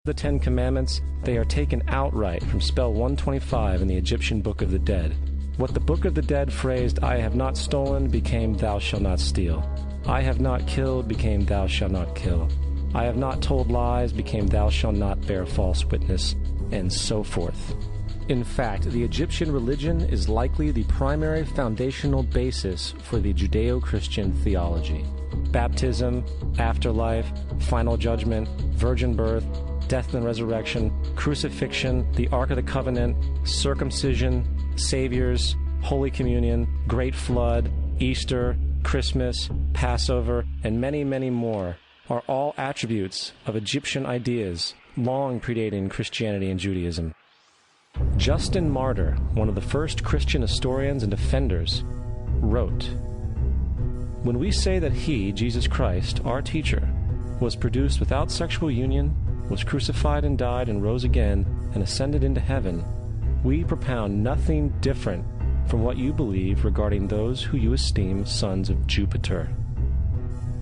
The Ten Commandments, they are taken outright from spell 125 in the Egyptian Book of the Dead. What the Book of the Dead phrased, "I have not stolen," became "Thou shalt not steal." "I have not killed," became "Thou shalt not kill." "I have not told lies," became "Thou shalt not bear false witness," and so forth. In fact, the Egyptian religion is likely the primary foundational basis for the Judeo-Christian theology. Baptism, afterlife, final judgment, virgin birth, death and resurrection, crucifixion, the Ark of the Covenant, circumcision, saviors, Holy Communion, Great Flood, Easter, Christmas, Passover, and many, many more are all attributes of Egyptian ideas long predating Christianity and Judaism. Justin Martyr, one of the first Christian historians and defenders, wrote, "When we say that he, Jesus Christ, our teacher, was produced without sexual union, was crucified and died and rose again and ascended into heaven, we propound nothing different from what you believe regarding those who you esteem sons of Jupiter."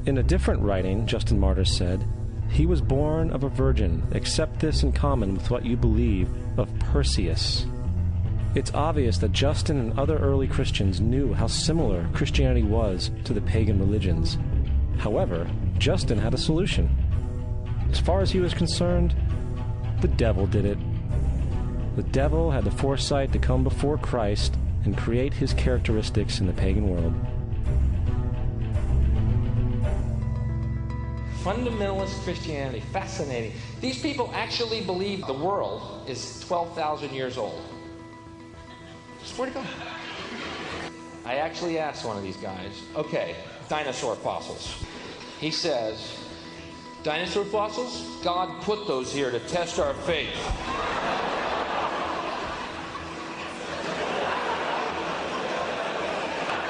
In a different writing, Justin Martyr said, "He was born of a virgin, except this in common with what you believe of Perseus." It's obvious that Justin and other early Christians knew how similar Christianity was to the pagan religions. However, Justin had a solution. As far as he was concerned, the devil did it. The devil had the foresight to come before Christ and create his characteristics in the pagan world. Fundamentalist Christianity, fascinating. These people actually believe the world is 12,000 years old. Swear to God. I actually asked one of these guys, okay, dinosaur fossils. He says, dinosaur fossils? God put those here to test our faith.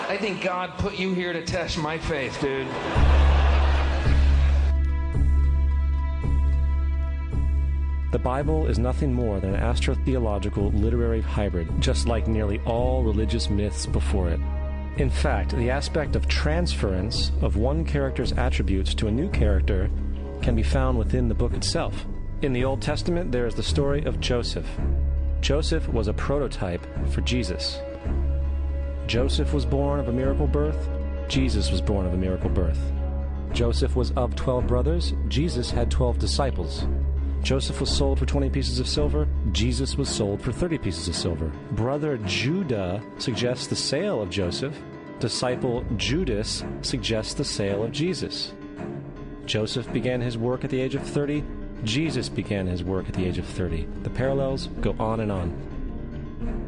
I think God put you here to test my faith, dude. The Bible is nothing more than an astrotheological literary hybrid, just like nearly all religious myths before it. In fact, the aspect of transference of one character's attributes to a new character can be found within the book itself. In the Old Testament, there is the story of Joseph. Joseph was a prototype for Jesus. Joseph was born of a miracle birth. Jesus was born of a miracle birth. Joseph was of 12 brothers. Jesus had 12 disciples. Joseph was sold for 20 pieces of silver. Jesus was sold for 30 pieces of silver. Brother Judah suggests the sale of Joseph. Disciple Judas suggests the sale of Jesus. Joseph began his work at the age of 30. Jesus began his work at the age of 30. The parallels go on and on.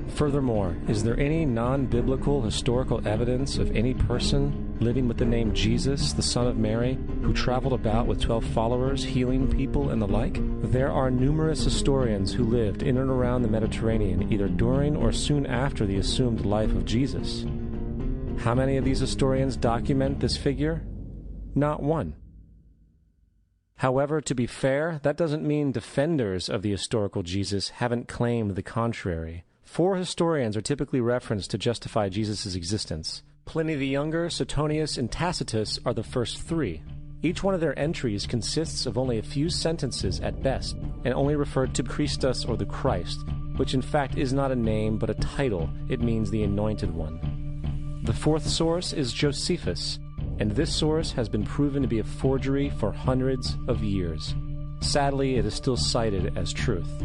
Furthermore, is there any non-biblical historical evidence of any person living with the name Jesus, the son of Mary, who traveled about with 12 followers, healing people and the like? There are numerous historians who lived in and around the Mediterranean, either during or soon after the assumed life of Jesus. How many of these historians document this figure? Not one. However, to be fair, that doesn't mean defenders of the historical Jesus haven't claimed the contrary. 4 historians are typically referenced to justify Jesus' existence. Pliny the Younger, Suetonius, and Tacitus are the first 3. Each one of their entries consists of only a few sentences at best, and only referred to Christus or the Christ, which in fact is not a name but a title. It means the Anointed One. The 4th source is Josephus, and this source has been proven to be a forgery for hundreds of years. Sadly, it is still cited as truth.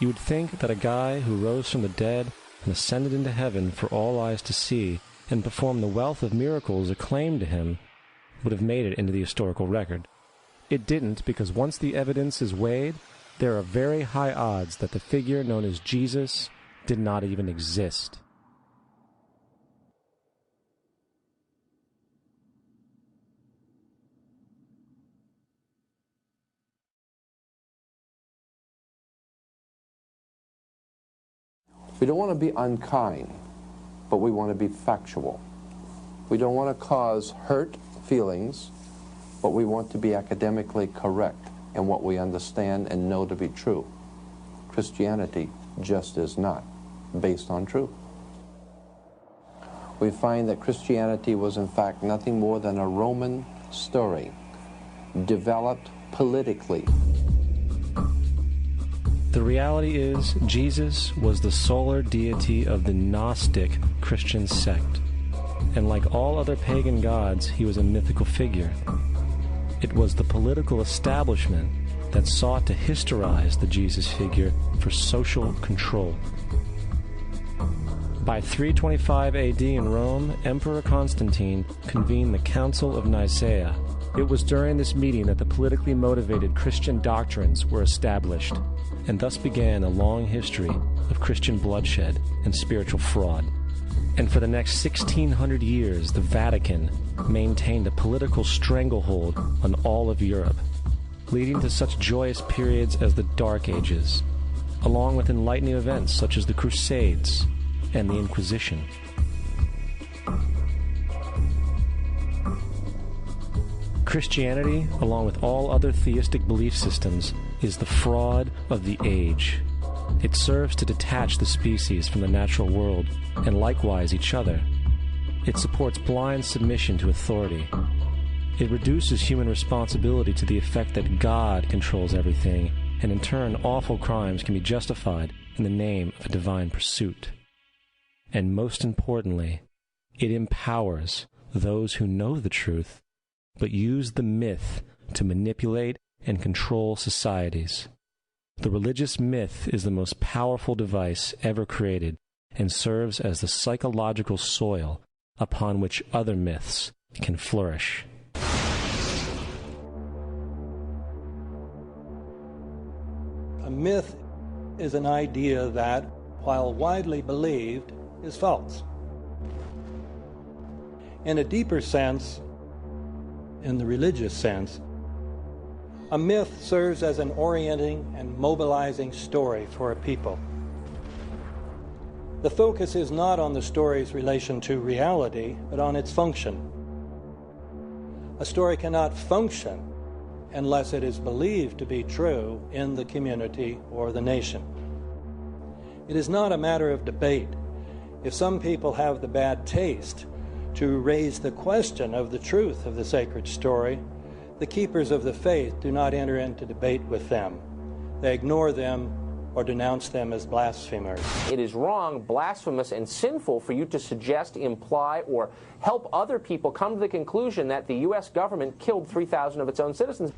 You would think that a guy who rose from the dead and ascended into heaven for all eyes to see and performed the wealth of miracles acclaimed to him would have made it into the historical record. It didn't, because once the evidence is weighed, there are very high odds that the figure known as Jesus did not even exist. We don't want to be unkind, but we want to be factual. We don't want to cause hurt feelings, but we want to be academically correct in what we understand and know to be true. Christianity just is not based on truth. We find that Christianity was in fact nothing more than a Roman story developed politically. The reality is, Jesus was the solar deity of the Gnostic Christian sect. And like all other pagan gods, he was a mythical figure. It was the political establishment that sought to historize the Jesus figure for social control. By 325 AD in Rome, Emperor Constantine convened the Council of Nicaea. It was during this meeting that the politically motivated Christian doctrines were established, and thus began a long history of Christian bloodshed and spiritual fraud. And for the next 1600 years, the Vatican maintained a political stranglehold on all of Europe, leading to such joyous periods as the Dark Ages, along with enlightening events such as the Crusades and the Inquisition. Christianity, along with all other theistic belief systems, is the fraud of the age. It serves to detach the species from the natural world, and likewise each other. It supports blind submission to authority. It reduces human responsibility to the effect that God controls everything, and in turn awful crimes can be justified in the name of a divine pursuit. And most importantly, it empowers those who know the truth, but use the myth to manipulate and control societies. The religious myth is the most powerful device ever created and serves as the psychological soil upon which other myths can flourish. A myth is an idea that, while widely believed, is false. In a deeper sense, in the religious sense, a myth serves as an orienting and mobilizing story for a people. The focus is not on the story's relation to reality, but on its function. A story cannot function unless it is believed to be true in the community or the nation. It is not a matter of debate. If some people have the bad taste to raise the question of the truth of the sacred story, the keepers of the faith do not enter into debate with them. They ignore them or denounce them as blasphemers. It is wrong, blasphemous, and sinful for you to suggest, imply, or help other people come to the conclusion that the U.S. government killed 3,000 of its own citizens.